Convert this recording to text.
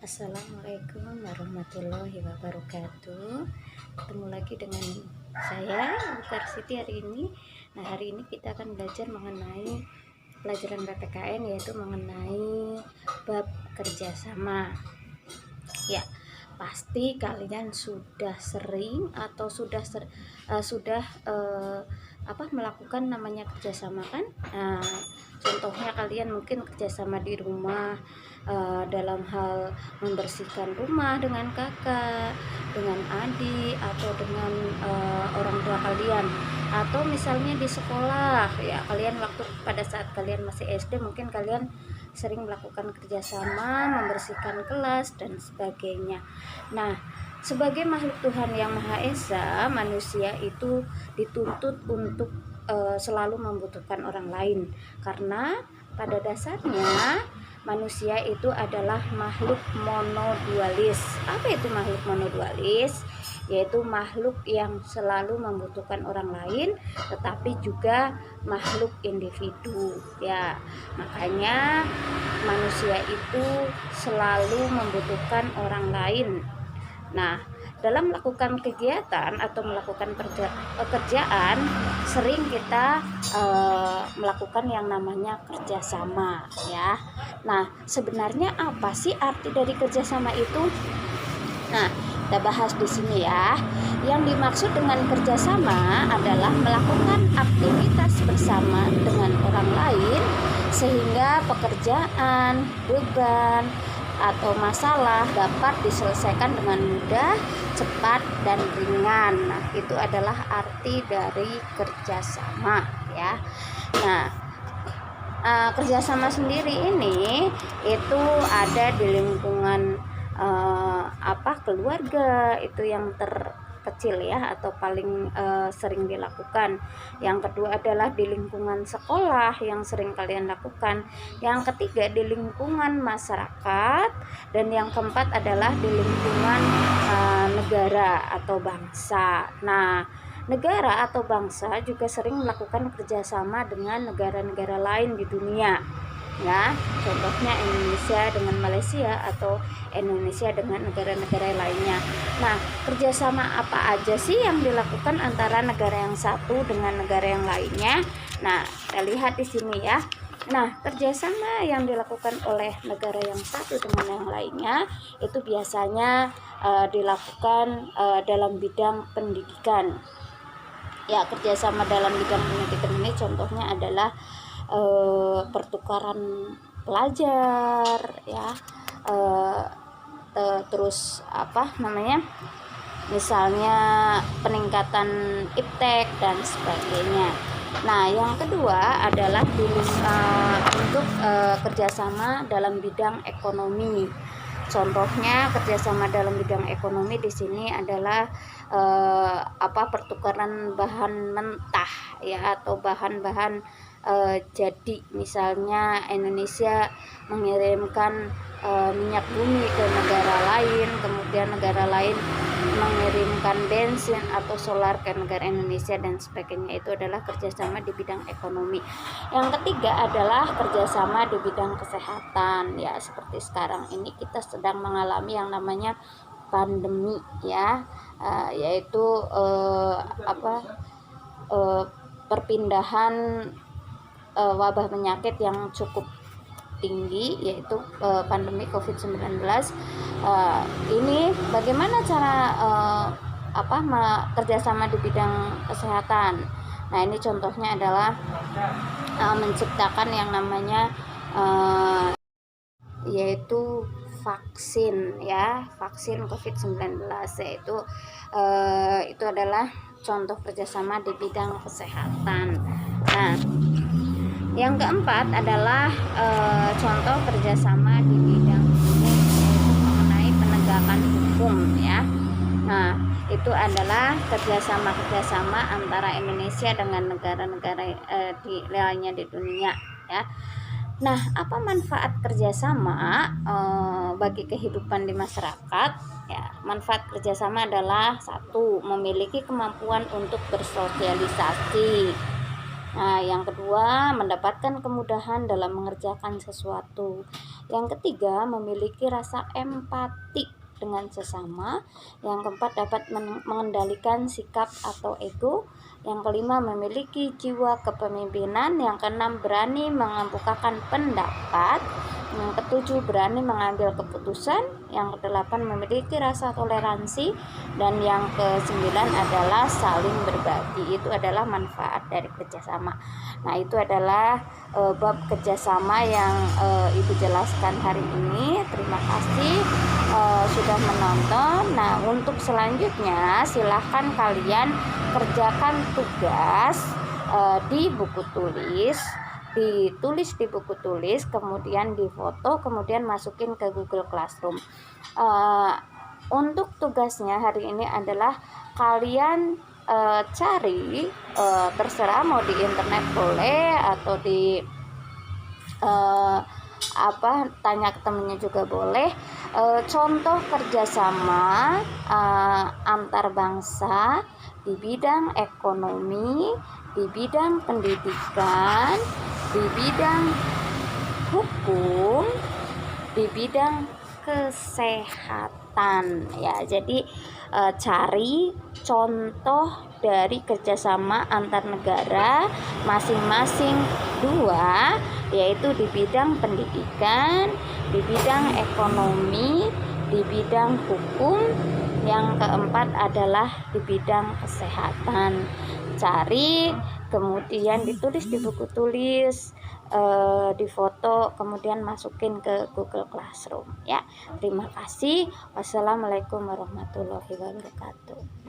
Assalamualaikum warahmatullahi wabarakatuh. Ketemu lagi dengan saya Butar Siti hari ini. Nah, hari ini kita akan belajar mengenai pelajaran PPKN, yaitu mengenai bab kerjasama. Ya, pasti kalian sudah sering atau sudah melakukan namanya kerjasama kan? Nah, contohnya kalian mungkin kerjasama di rumah, dalam hal membersihkan rumah dengan kakak, dengan adik, atau dengan orang tua kalian, atau misalnya di sekolah ya, kalian waktu pada saat kalian masih SD mungkin kalian sering melakukan kerjasama membersihkan kelas dan sebagainya. Nah, sebagai makhluk Tuhan yang Maha Esa, manusia itu dituntut untuk selalu membutuhkan orang lain, karena pada dasarnya manusia itu adalah makhluk monodualis. Apa itu makhluk monodualis? Yaitu makhluk yang selalu membutuhkan orang lain, tetapi juga makhluk individu ya. Makanya manusia itu selalu membutuhkan orang lain. Nah, dalam melakukan kegiatan atau melakukan pekerjaan, sering kita melakukan yang namanya kerjasama ya. Nah, sebenarnya apa sih arti dari kerjasama itu? Nah, kita bahas di sini ya. Yang dimaksud dengan kerjasama adalah melakukan aktivitas bersama dengan orang lain sehingga pekerjaan, beban, atau masalah dapat diselesaikan dengan mudah, cepat, dan ringan. Nah, itu adalah arti dari kerjasama ya. Nah, kerjasama sendiri ini itu ada di lingkungan keluarga, itu yang terkecil ya, atau paling sering dilakukan. Yang kedua adalah di lingkungan sekolah yang sering kalian lakukan. Yang ketiga di lingkungan masyarakat, dan yang keempat adalah di lingkungan negara atau bangsa. Nah, negara atau bangsa juga sering melakukan kerjasama dengan negara-negara lain di dunia ya, contohnya Indonesia dengan Malaysia atau Indonesia dengan negara-negara lainnya. Nah, kerjasama apa aja sih yang dilakukan antara negara yang satu dengan negara yang lainnya? Nah, kita lihat di sini ya. Nah, kerjasama yang dilakukan oleh negara yang satu dengan yang lainnya itu biasanya dilakukan dalam bidang pendidikan. Ya, kerjasama dalam bidang pendidikan ini contohnya adalah pertukaran pelajar ya, terus misalnya peningkatan iptek dan sebagainya. Nah, yang kedua adalah untuk kerjasama dalam bidang ekonomi. Contohnya kerjasama dalam bidang ekonomi di sini adalah pertukaran bahan mentah ya, atau bahan-bahan jadi misalnya Indonesia mengirimkan minyak bumi ke negara lain, kemudian negara lain mengirimkan bensin atau solar ke negara Indonesia dan sebagainya. Itu adalah kerjasama di bidang ekonomi. Yang ketiga adalah kerjasama di bidang kesehatan ya, seperti sekarang ini kita sedang mengalami yang namanya pandemi ya, yaitu perpindahan wabah penyakit yang cukup tinggi, yaitu pandemi COVID-19. Ini bagaimana cara kerjasama di bidang kesehatan. Nah, ini contohnya adalah menciptakan yang namanya yaitu vaksin ya, vaksin COVID-19, yaitu itu adalah contoh kerjasama di bidang kesehatan. Nah, yang keempat adalah contoh kerjasama di bidang hukum, yaitu mengenai penegakan hukum ya. Nah, itu adalah kerjasama antara Indonesia dengan negara-negara lainnya di dunia ya. Nah, apa manfaat kerjasama bagi kehidupan di masyarakat? Ya, manfaat kerjasama adalah satu, memiliki kemampuan untuk bersosialisasi. Nah, yang kedua, mendapatkan kemudahan dalam mengerjakan sesuatu. Yang ketiga, memiliki rasa empati dengan sesama. Yang keempat, dapat mengendalikan sikap atau ego. Yang kelima, memiliki jiwa kepemimpinan. Yang keenam, berani mengemukakan pendapat. Yang ketujuh, berani mengambil keputusan. Yang kedelapan, memiliki rasa toleransi. Dan yang kesembilan adalah saling berbagi. Itu adalah manfaat dari kerjasama. Nah, itu adalah bab kerjasama yang Ibu jelaskan hari ini. Terima kasih sudah menonton. Nah, untuk selanjutnya silahkan kalian kerjakan tugas di buku tulis, ditulis di buku tulis, kemudian difoto, kemudian masukin ke Google Classroom. Untuk tugasnya hari ini adalah kalian cari, terserah mau di internet boleh atau di tanya ke temennya juga boleh, contoh kerjasama antar bangsa di bidang ekonomi, di bidang pendidikan, di bidang hukum, di bidang kesehatan ya. Jadi cari contoh dari kerjasama antar negara masing-masing dua, yaitu di bidang pendidikan, di bidang ekonomi, di bidang hukum. Yang keempat adalah di bidang kesehatan. Cari, kemudian ditulis di buku tulis, difoto, kemudian masukin ke Google Classroom ya. Terima kasih. Wassalamualaikum warahmatullahi wabarakatuh.